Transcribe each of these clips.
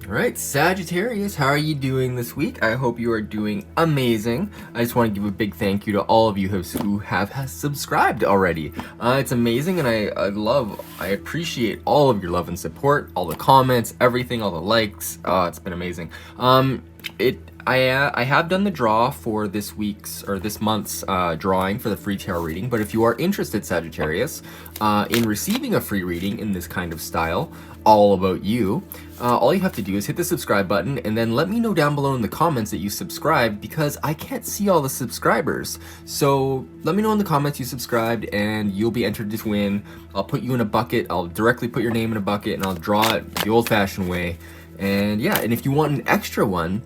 All right, Sagittarius, how are you doing this week? I hope you are doing amazing. I just want to give a big thank you to all of you who have subscribed already. It's amazing, and I appreciate all of your love and support, all the comments, everything, all the likes. It's been amazing. I have done the draw for this month's drawing for the free tarot reading, but if you are interested, Sagittarius, in receiving a free reading in this kind of style, all about you, all you have to do is hit the subscribe button and then let me know down below in the comments that you subscribed, because I can't see all the subscribers. So let me know in the comments you subscribed and you'll be entered to win. I'll put you in a bucket. I'll directly put your name in a bucket and I'll draw it the old-fashioned way. And yeah, and if you want an extra one,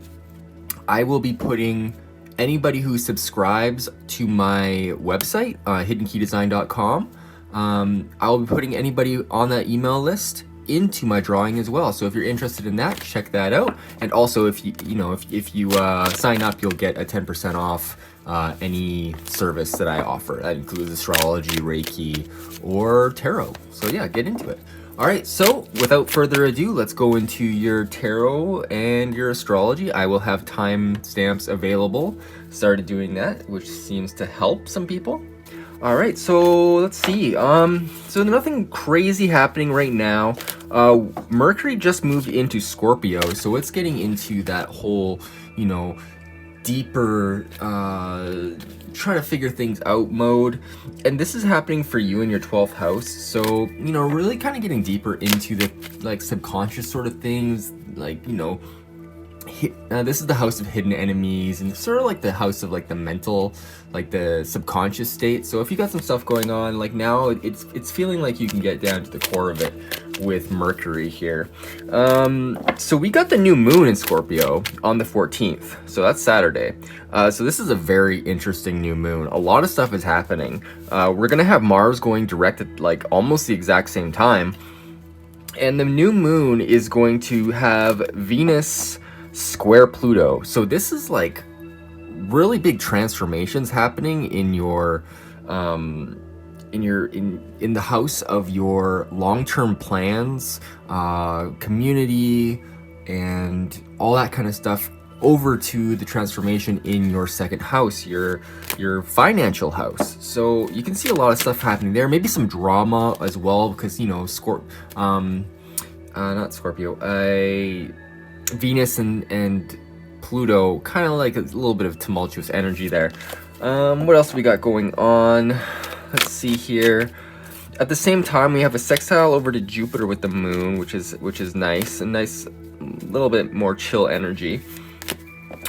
I will be putting anybody who subscribes to my website, hiddenkeydesign.com. I'll be putting anybody on that email list into my drawing as well. So if you're interested in that, check that out. And also, if you sign up, you'll get a 10% off any service that I offer. That includes astrology, Reiki, or tarot. So yeah, get into it. All right, so without further ado, let's go into your tarot and your astrology. I will have time stamps available. Started doing that, which seems to help some people. All right, so let's see. So nothing crazy happening right now. Mercury just moved into Scorpio, so it's getting into that whole, deeper, trying to figure things out mode. And this is happening for you in your 12th house. So, really kind of getting deeper into the subconscious sort of things, this is the house of hidden enemies, and sort of like the house of the mental, the subconscious state. So if you got some stuff going on, now it's feeling like you can get down to the core of it with Mercury here. So we got the new moon in Scorpio on the 14th, so that's Saturday. So this is a very interesting new moon. A lot of stuff is happening. We're gonna have Mars going direct at almost the exact same time, and the new moon is going to have Venus square Pluto. So this is really big transformations happening in your in the house of your long-term plans, community, and all that kind of stuff, over to the transformation in your second house, your financial house. So you can see a lot of stuff happening there. Maybe some drama as well, because not Scorpio, Venus and Pluto, kind of like a little bit of tumultuous energy there. What else we got going on? Let's see here. At the same time, we have a sextile over to Jupiter with the moon, which is nice, a nice little bit more chill energy.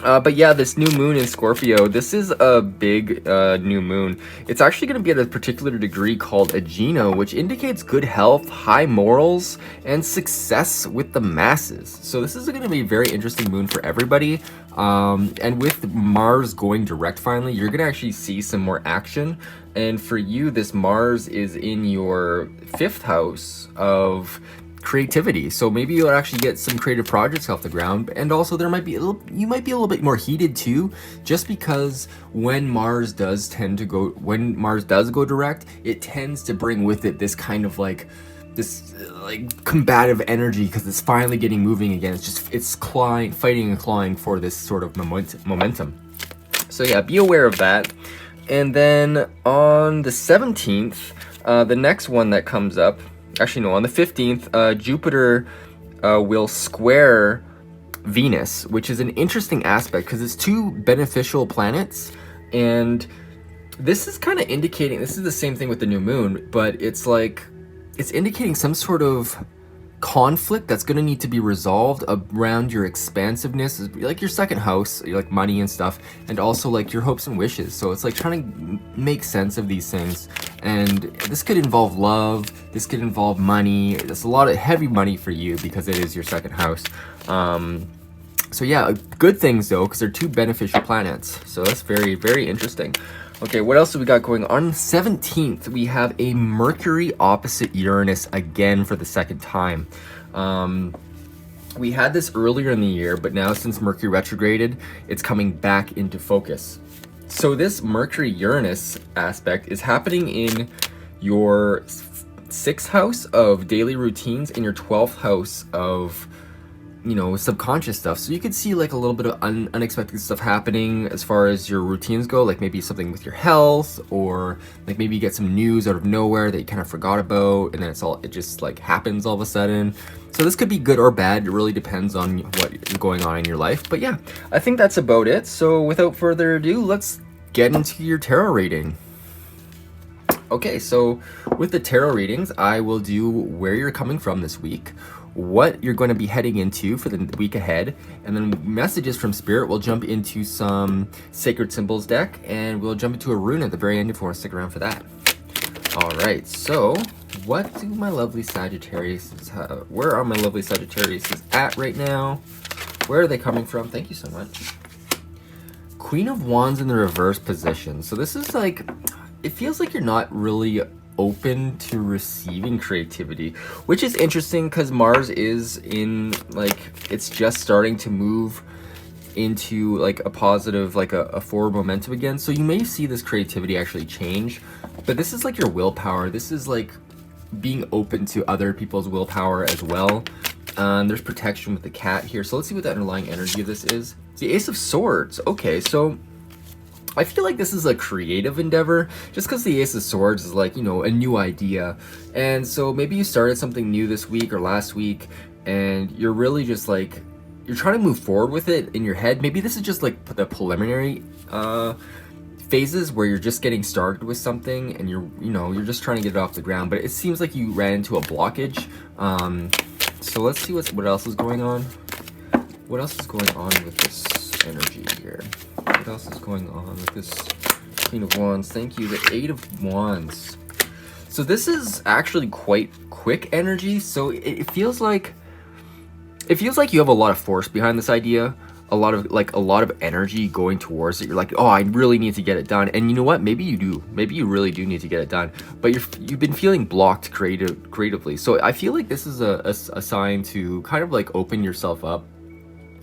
But yeah, this new moon in Scorpio, this is a big new moon. It's actually going to be at a particular degree called Ageno, which indicates good health, high morals, and success with the masses. So this is going to be a very interesting moon for everybody. And with Mars going direct finally, you're going to actually see some more action. And for you, this Mars is in your 5th house of creativity, so maybe you'll actually get some creative projects off the ground. And also you might be a little bit more heated too, just because when Mars does go direct, it tends to bring with it this kind of this combative energy, because it's finally getting moving again. It's fighting and clawing for this sort of momentum. So yeah, be aware of that. And then on the 17th, the next one that comes up, actually no, on the 15th, Jupiter will square Venus, which is an interesting aspect because it's two beneficial planets. And this is kind of indicating, this is the same thing with the new moon, but it's indicating some sort of conflict that's going to need to be resolved around your expansiveness, your second house, money and stuff, and also your hopes and wishes. So it's trying to make sense of these things, and this could involve love, this could involve money. That's a lot of heavy money for you because it is your second house. So yeah, good things though, because they're two beneficial planets. So that's very, very interesting. Okay, what else do we got going on? On the 17th, we have a Mercury opposite Uranus again for the second time. We had this earlier in the year, but now since Mercury retrograded, it's coming back into focus. So this Mercury-Uranus aspect is happening in your 6th house of daily routines, in your 12th house of you know, subconscious stuff. So you could see like a little bit of unexpected stuff happening as far as your routines go, like maybe something with your health, or like maybe you get some news out of nowhere that you kind of forgot about, and then it just like happens all of a sudden. So this could be good or bad. It really depends on what is going on in your life. But yeah, I think that's about it. So without further ado, let's get into your tarot reading. Okay, so with the tarot readings, I will do where you're coming from this week, what you're going to be heading into for the week ahead, and then messages from Spirit. We'll jump into some Sacred Symbols deck, and we'll jump into a rune at the very end if you want to stick around for that. All right, so what do my lovely Sagittarius, where are my lovely Sagittarius at right now? Where are they coming from? Thank you so much. Queen of Wands in the reverse position. So this is like, it feels like you're not really open to receiving creativity, which is interesting because Mars is in, like, it's just starting to move into like a positive, like a forward momentum again. So you may see this creativity actually change, but this is like your willpower. This is like being open to other people's willpower as well. There's protection with the cat here. So let's see what the underlying energy of this is. It's the Ace of Swords. Okay, so I feel like this is a creative endeavor, just because the Ace of Swords is like, you know, a new idea. And so maybe you started something new this week or last week, and you're really just like, you're trying to move forward with it in your head. Maybe this is just like the preliminary phases where you're just getting started with something, and you're just trying to get it off the ground. But it seems like you ran into a blockage. So let's see what else is going on. What else is going on with this energy here? What else is going on with this Queen of Wands? Thank you. The Eight of Wands. So this is actually quite quick energy. So it feels like you have a lot of force behind this idea, a lot of energy going towards it. You're like, oh, I really need to get it done. And you know what? Maybe you do. Maybe you really do need to get it done. But you've been feeling blocked creatively. So I feel like this is a sign to kind of like open yourself up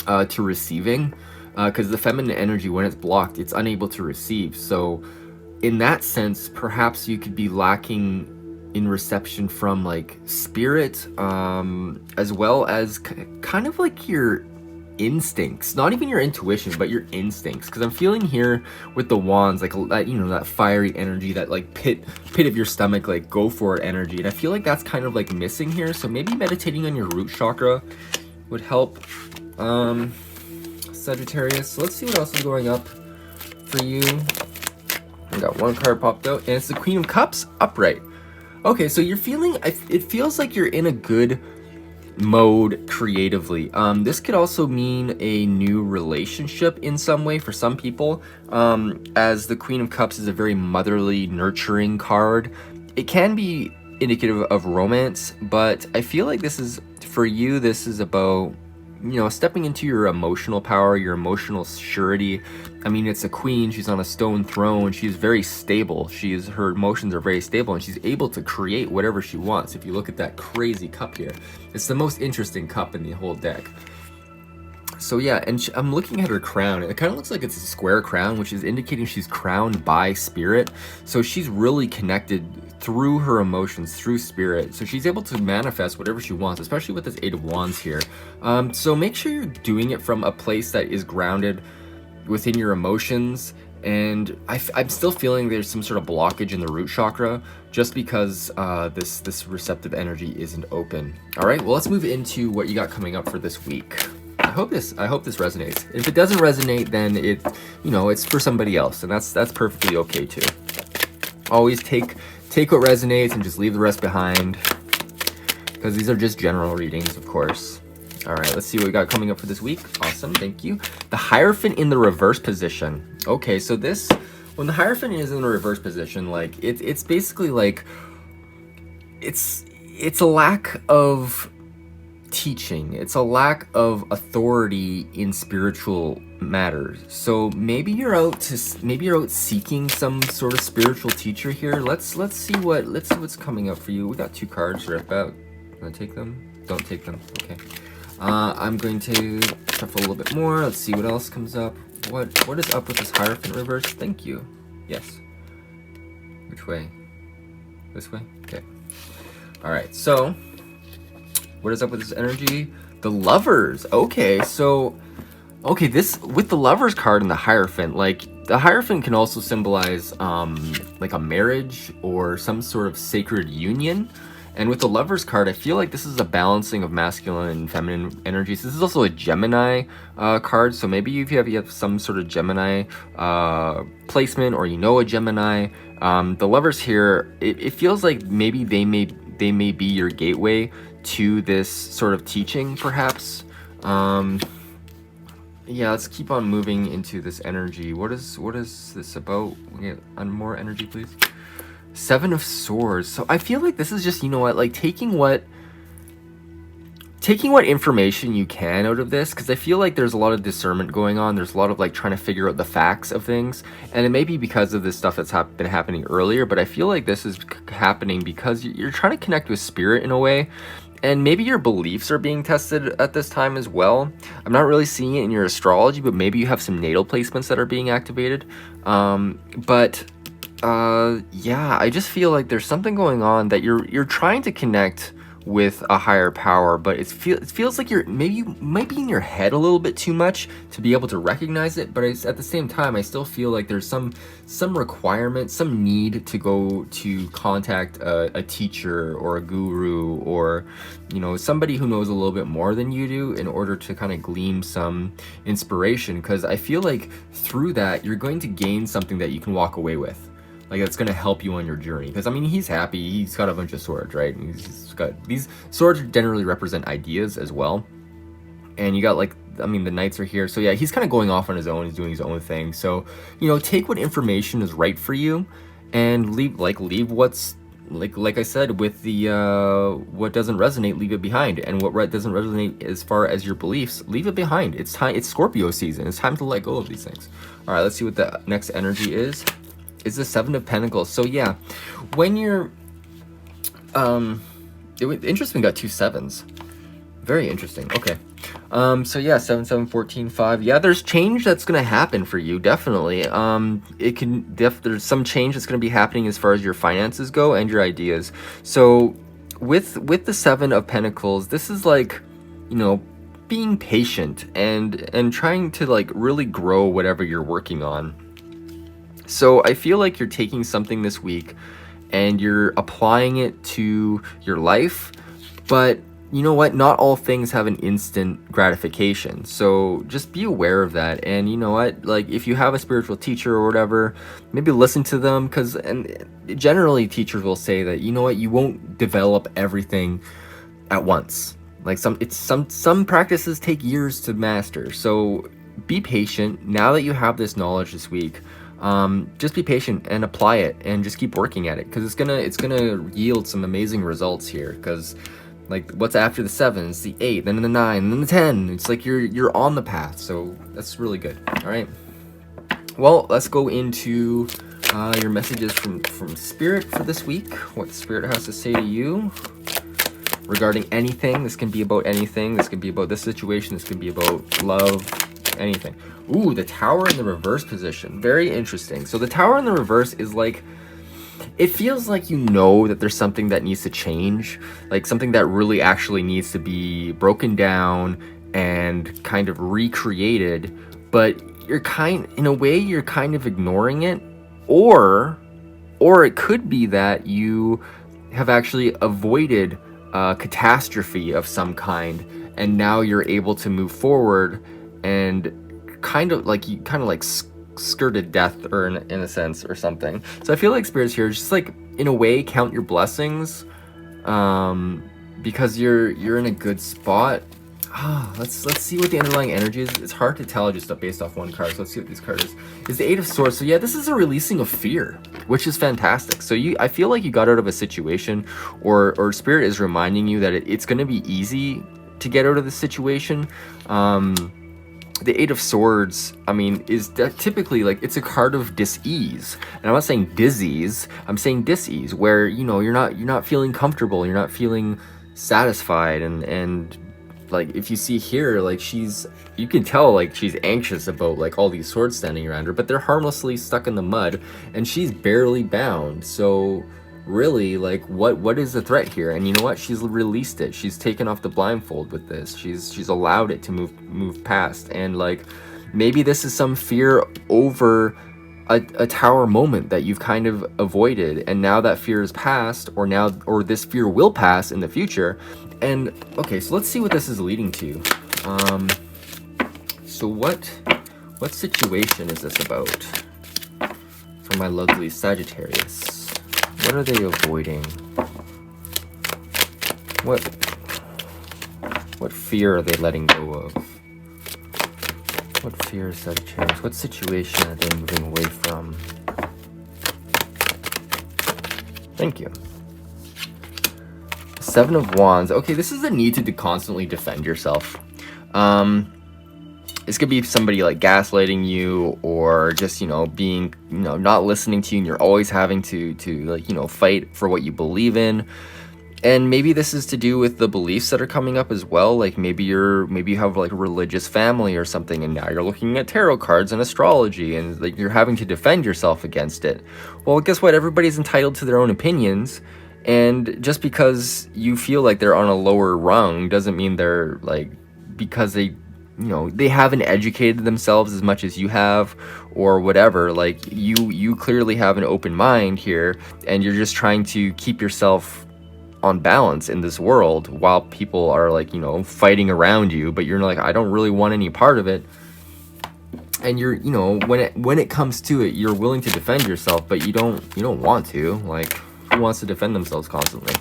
to receiving. Because the feminine energy, when it's blocked, it's unable to receive. So in that sense, perhaps you could be lacking in reception from like spirit, as well as kind of like your instincts, not even your intuition, but your instincts. Because I'm feeling here with the wands, like that, you know, that fiery energy, that like pit of your stomach, like go for it energy. And I feel like that's kind of like missing here. So maybe meditating on your root chakra would help. Sagittarius. So let's see what else is going up for you. We got one card popped out, and it's the Queen of Cups upright. Okay, so you're feeling, it feels like you're in a good mode creatively. This could also mean a new relationship in some way for some people, as the Queen of Cups is a very motherly, nurturing card. It can be indicative of romance, but I feel like this is, for you, this is about, you know, stepping into your emotional power, your emotional surety. I mean, it's a queen. She's on a stone throne. She's very stable. Her emotions are very stable, and she's able to create whatever she wants. If you look at that crazy cup here, it's the most interesting cup in the whole deck. So yeah, and I'm looking at her crown. It kind of looks like it's a square crown, which is indicating she's crowned by spirit. So she's really connected through her emotions, through spirit. So she's able to manifest whatever she wants, especially with this Eight of Wands here. So make sure you're doing it from a place that is grounded within your emotions. And I'm still feeling there's some sort of blockage in the root chakra, just because this receptive energy isn't open. All right, well, let's move into what you got coming up for this week. I hope this resonates. If it doesn't resonate, then it's for somebody else, and that's perfectly okay too. Always take what resonates and just leave the rest behind, because these are just general readings, of course. All right, let's see what we got coming up for this week. Awesome, thank you. The Hierophant in the reverse position. Okay, so when the Hierophant is in the reverse position, like it's basically like it's a lack of teaching. It's a lack of authority in spiritual matters. So maybe you're out seeking some sort of spiritual teacher here. Let's see what's coming up for you. We got two cards to rip out. Want to take them? Don't take them. Okay. I'm going to shuffle a little bit more. Let's see what else comes up. What is up with this Hierophant reverse? Thank you. Yes. Which way? This way? Okay. All right. So what is up with this energy? The Lovers. Okay, so okay, this with the Lovers card and the Hierophant, like the Hierophant can also symbolize like a marriage or some sort of sacred union. And with the Lovers card, I feel like this is a balancing of masculine and feminine energies. This is also a Gemini card, so maybe if you have some sort of Gemini placement, or you know a Gemini, the Lovers here, it feels like maybe they may be your gateway to this sort of teaching, perhaps. Yeah, let's keep on moving into this energy. What is this about? We get more energy, please. Seven of Swords. So I feel like this is just, you know what, like taking what information you can out of this, because I feel like there's a lot of discernment going on. There's a lot of like trying to figure out the facts of things, and it may be because of this stuff that's been happening earlier, but I feel like this is happening because you're trying to connect with spirit in a way, and maybe your beliefs are being tested at this time as well. I'm not really seeing it in your astrology, but maybe you have some natal placements that are being activated. Yeah, I just feel like there's something going on that you're trying to connect with a higher power, but it feels like you might be in your head a little bit too much to be able to recognize it. But at the same time, I still feel like there's some requirement, some need to go to contact a teacher or a guru, or you know, somebody who knows a little bit more than you do, in order to kind of glean some inspiration, because I feel like through that you're going to gain something that you can walk away with. Like, that's going to help you on your journey. Because, I mean, he's happy. He's got a bunch of swords, right? And he's got... These swords generally represent ideas as well. And you got, like... I mean, the knights are here. So, yeah, he's kind of going off on his own. He's doing his own thing. So, you know, take what information is right for you. And leave what's... Like I said, with the... what doesn't resonate, leave it behind. And what doesn't resonate as far as your beliefs, leave it behind. It's time... It's Scorpio season. It's time to let go of these things. All right, let's see what the next energy is. Is the Seven of Pentacles. So yeah, when you're interesting, got two sevens. Very interesting. Okay. So yeah, 7, 7, 14, 5. Yeah, there's change that's gonna happen for you, definitely. There's some change that's gonna be happening as far as your finances go and your ideas. So with the Seven of Pentacles, this is like, you know, being patient and trying to like really grow whatever you're working on. So I feel like you're taking something this week and you're applying it to your life, but you know what? Not all things have an instant gratification. So just be aware of that. And you know what? Like, if you have a spiritual teacher or whatever, maybe listen to them, and generally teachers will say that, you know what? You won't develop everything at once. Like some practices take years to master. So be patient. Now that you have this knowledge this week, just be patient and apply it, and just keep working at it, because it's gonna yield some amazing results here. Because like, what's after the 7? It's the 8, then the 9, then the 10. It's like you're on the path. So that's really good. All right. Well, let's go into your messages from Spirit for this week. What Spirit has to say to you regarding anything. This can be about anything. This can be about this situation. This can be about love. Anything. Ooh, the Tower in the reverse position. Very interesting. So the Tower in the reverse is like, it feels like you know that there's something that needs to change, like something that really actually needs to be broken down and kind of recreated, but you're in a way you're kind of ignoring it, or it could be that you have actually avoided a catastrophe of some kind, and now you're able to move forward and kind of like skirted death, or in a sense, or something. So I feel like Spirit's here just like, in a way, count your blessings, because you're in a good spot. Let's see what the underlying energy is. It's hard to tell just based off one card. So let's see what this card is. It's the 8 of Swords. So yeah, this is a releasing of fear, which is fantastic. So I feel like you got out of a situation, or Spirit is reminding you that it's going to be easy to get out of the situation. The 8 of Swords, I mean, is typically like, it's a card of dis-ease. And I'm not saying disease, I'm saying dis-ease, where, you know, you're not feeling comfortable, you're not feeling satisfied, and like, if you see here, like, you can tell like she's anxious about like all these swords standing around her, but they're harmlessly stuck in the mud and she's barely bound. So really, like, what is the threat here? And you know what? She's released it. She's taken off the blindfold with this. She's allowed it to move past. And like, maybe this is some fear over a tower moment that you've kind of avoided, and now that fear is past, or this fear will pass in the future. And okay, so let's see what this is leading to. So what situation is this about for my lovely Sagittarius? What are they avoiding? What fear are they letting go of? What fear is Sagittarius? What situation are they moving away from? Thank you. Seven of Wands. Okay, this is a need to constantly defend yourself. This could be somebody like gaslighting you, or just, you know, being, you know, not listening to you, and you're always having to like, you know, fight for what you believe in. And maybe this is to do with the beliefs that are coming up as well. Like maybe you have like a religious family or something, and now you're looking at tarot cards and astrology, and like you're having to defend yourself against it. Well, guess what? Everybody's entitled to their own opinions, and just because you feel like they're on a lower rung doesn't mean they're like, because they, you know, they haven't educated themselves as much as you have, or whatever. Like you clearly have an open mind here, and you're just trying to keep yourself on balance in this world while people are like, you know, fighting around you, but you're like, I don't really want any part of it. And you're, you know, when it comes to it, you're willing to defend yourself, but you don't want to. Like, who wants to defend themselves constantly?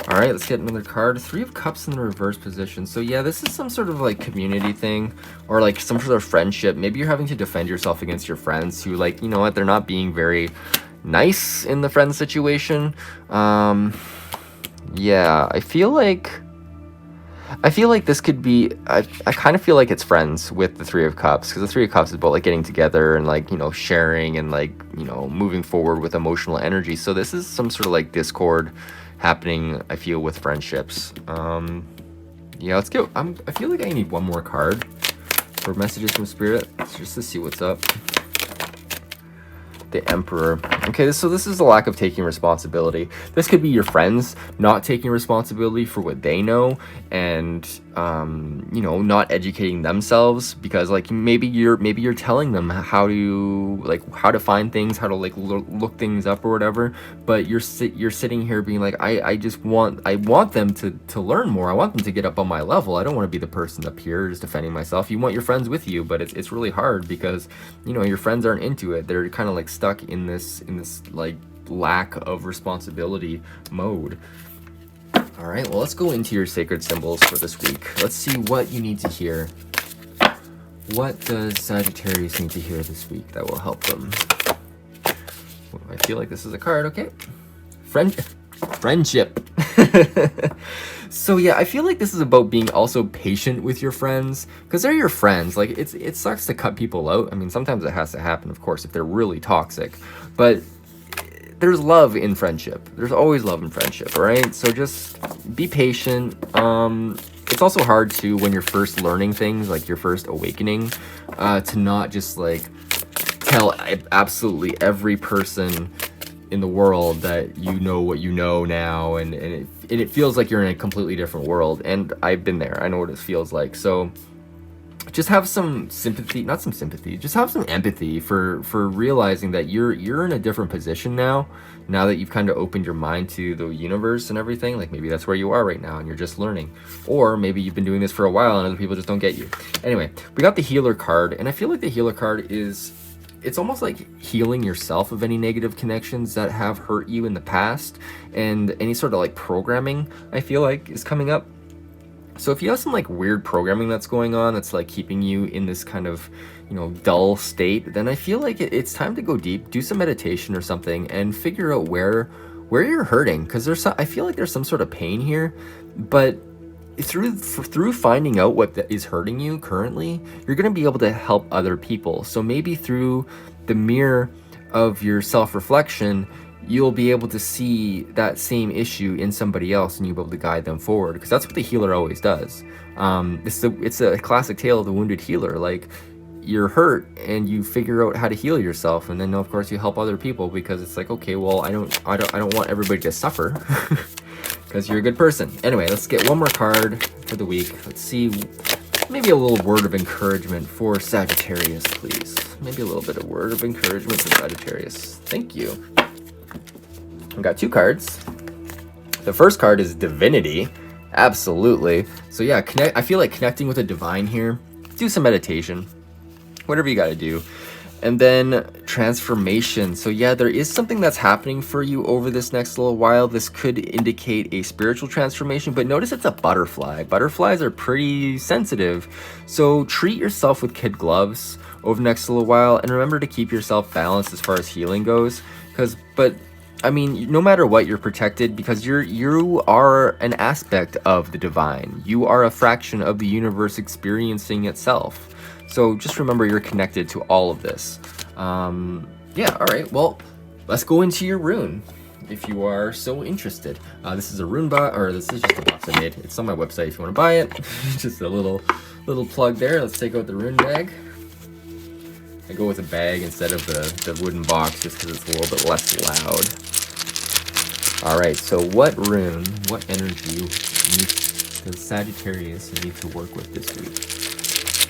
All right, let's get another card. Three of Cups in the reverse position. So yeah, this is some sort of like community thing, or like some sort of friendship. Maybe you're having to defend yourself against your friends who, like, you know what, they're not being very nice in the friend situation. Yeah, I feel like this could be, I kind of feel like it's friends with the Three of Cups, because the Three of Cups is about like getting together and like, you know, sharing and like, you know, moving forward with emotional energy. So this is some sort of like discord happening, I feel, with friendships. Yeah, let's go. I feel like I need one more card for messages from Spirit, just to see what's up. The Emperor. Okay, so this is a lack of taking responsibility. This could be your friends not taking responsibility for what they know, and you know, not educating themselves, because like maybe you're telling them how to find things, how to like look things up or whatever, but you're sitting here being like, I want them to learn more. I want them to get up on my level. I don't want to be the person up here just defending myself. You want your friends with you, but it's really hard because, you know, your friends aren't into it. They're kind of like stuck in this like lack of responsibility mode. All right, well, let's go into your sacred symbols for this week. Let's see what you need to hear. What does Sagittarius need to hear this week that will help them? I feel like this is a card. Okay, friendship. So yeah, I feel like this is about being also patient with your friends, because they're your friends. Like it sucks to cut people out. I mean, sometimes it has to happen, of course, if they're really toxic, but there's love in friendship. There's always love in friendship, all right? So just be patient. It's also hard too when you're first learning things, like your first awakening, to not just like tell absolutely every person in the world that you know what you know now, and it feels like you're in a completely different world. And I've been there. I know what it feels like. So just have some sympathy, not some sympathy, just have some empathy for realizing that you're in a different position now that you've kind of opened your mind to the universe and everything. Like maybe that's where you are right now and you're just learning, or maybe you've been doing this for a while and other people just don't get you. Anyway, we got the Healer card, and I feel like the Healer card it's almost like healing yourself of any negative connections that have hurt you in the past, and any sort of like programming, I feel like, is coming up. So if you have some like weird programming that's going on that's like keeping you in this kind of, you know, dull state, then I feel like it's time to go deep, do some meditation or something, and figure out where you're hurting, because I feel like there's some sort of pain here. But through finding out what is hurting you currently, you're going to be able to help other people. So maybe through the mirror of your self-reflection, you'll be able to see that same issue in somebody else, and you'll be able to guide them forward, because that's what the healer always does. It's a classic tale of the wounded healer. Like, you're hurt and you figure out how to heal yourself, and then of course you help other people, because it's like, okay, well, I don't want everybody to suffer because you're a good person. Anyway, let's get one more card for the week. Let's see, maybe a little word of encouragement for Sagittarius, please. Maybe a little bit of word of encouragement for Sagittarius. Thank you. I got 2 cards. The first card is Divinity. Absolutely. So yeah, I feel like connecting with the divine here. Do some meditation, whatever you got to do. And then transformation. So yeah, there is something that's happening for you over this next little while. This could indicate a spiritual transformation, but notice it's a butterfly. Butterflies are pretty sensitive. So treat yourself with kid gloves over the next little while, and remember to keep yourself balanced as far as healing goes. But I mean, no matter what, you're protected, because you are an aspect of the divine. You are a fraction of the universe experiencing itself. So just remember, you're connected to all of this. Yeah, all right. Well, let's go into your rune, if you are so interested. This is a rune box, or this is just a box I made. It's on my website if you want to buy it. Just a little plug there. Let's take out the rune bag. I go with a bag instead of the wooden box, just because it's a little bit less loud. All right, so what rune, what energy does Sagittarius need to work with this week?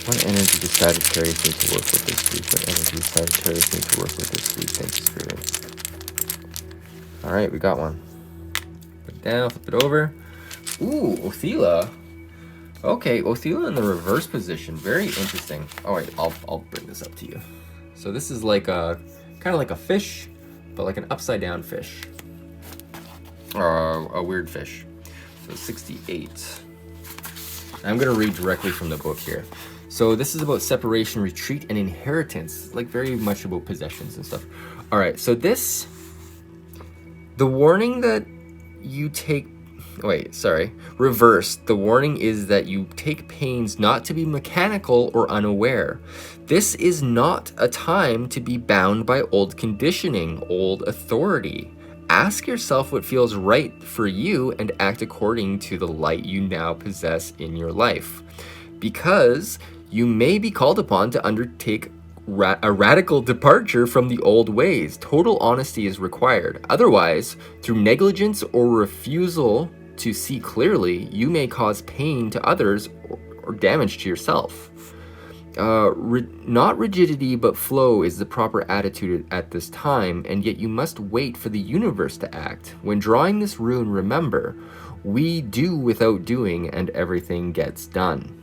What energy does Sagittarius need to work with this week? What energy does Sagittarius need to work with this week? Thank you, Spirit. All right, we got one. Put it down, flip it over. Ooh, Othela. Okay, Othela in the reverse position. Very interesting. All right, I'll bring this up to you. So this is like a, kind of like a fish, but like an upside down fish. Or a weird fish. So 68. I'm going to read directly from the book here. So this is about separation, retreat, and inheritance. Like very much about possessions and stuff. All right, so this, the warning that you take, reverse. The warning is that you take pains not to be mechanical or unaware. This is not a time to be bound by old conditioning, old authority. Ask yourself what feels right for you and act according to the light you now possess in your life. Because you may be called upon to undertake a radical departure from the old ways. Total honesty is required. Otherwise, through negligence or refusal to see clearly, you may cause pain to others or damage to yourself. Not rigidity but flow is the proper attitude at this time, and yet you must wait for the universe to act. When drawing this rune, remember, we do without doing and everything gets done.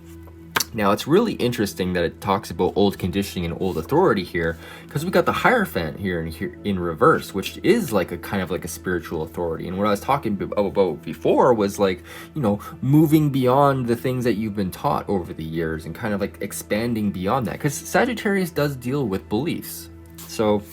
Now, it's really interesting that it talks about old conditioning and old authority here, because we got the Hierophant here in reverse, which is like a kind of like a spiritual authority. And what I was talking about before was like, you know, moving beyond the things that you've been taught over the years and kind of like expanding beyond that, because Sagittarius does deal with beliefs. So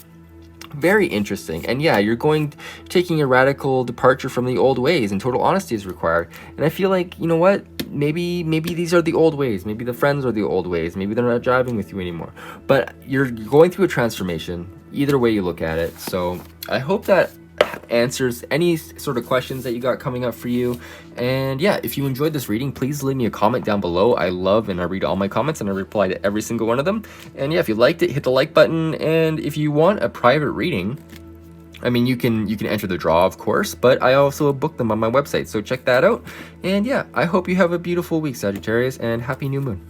very interesting. And yeah, you're taking a radical departure from the old ways, and total honesty is required. And I feel like, you know what, maybe these are the old ways, maybe the friends are the old ways, maybe they're not driving with you anymore, but you're going through a transformation either way you look at it. So I hope that answers any sort of questions that you got coming up for you. And yeah, if you enjoyed this reading, please leave me a comment down below. I love and I read all my comments and I reply to every single one of them. And yeah, if you liked it, hit the like button. And if you want a private reading, I mean, you can enter the draw, of course, but I also book them on my website, so check that out. And yeah, I hope you have a beautiful week, Sagittarius, and happy new moon.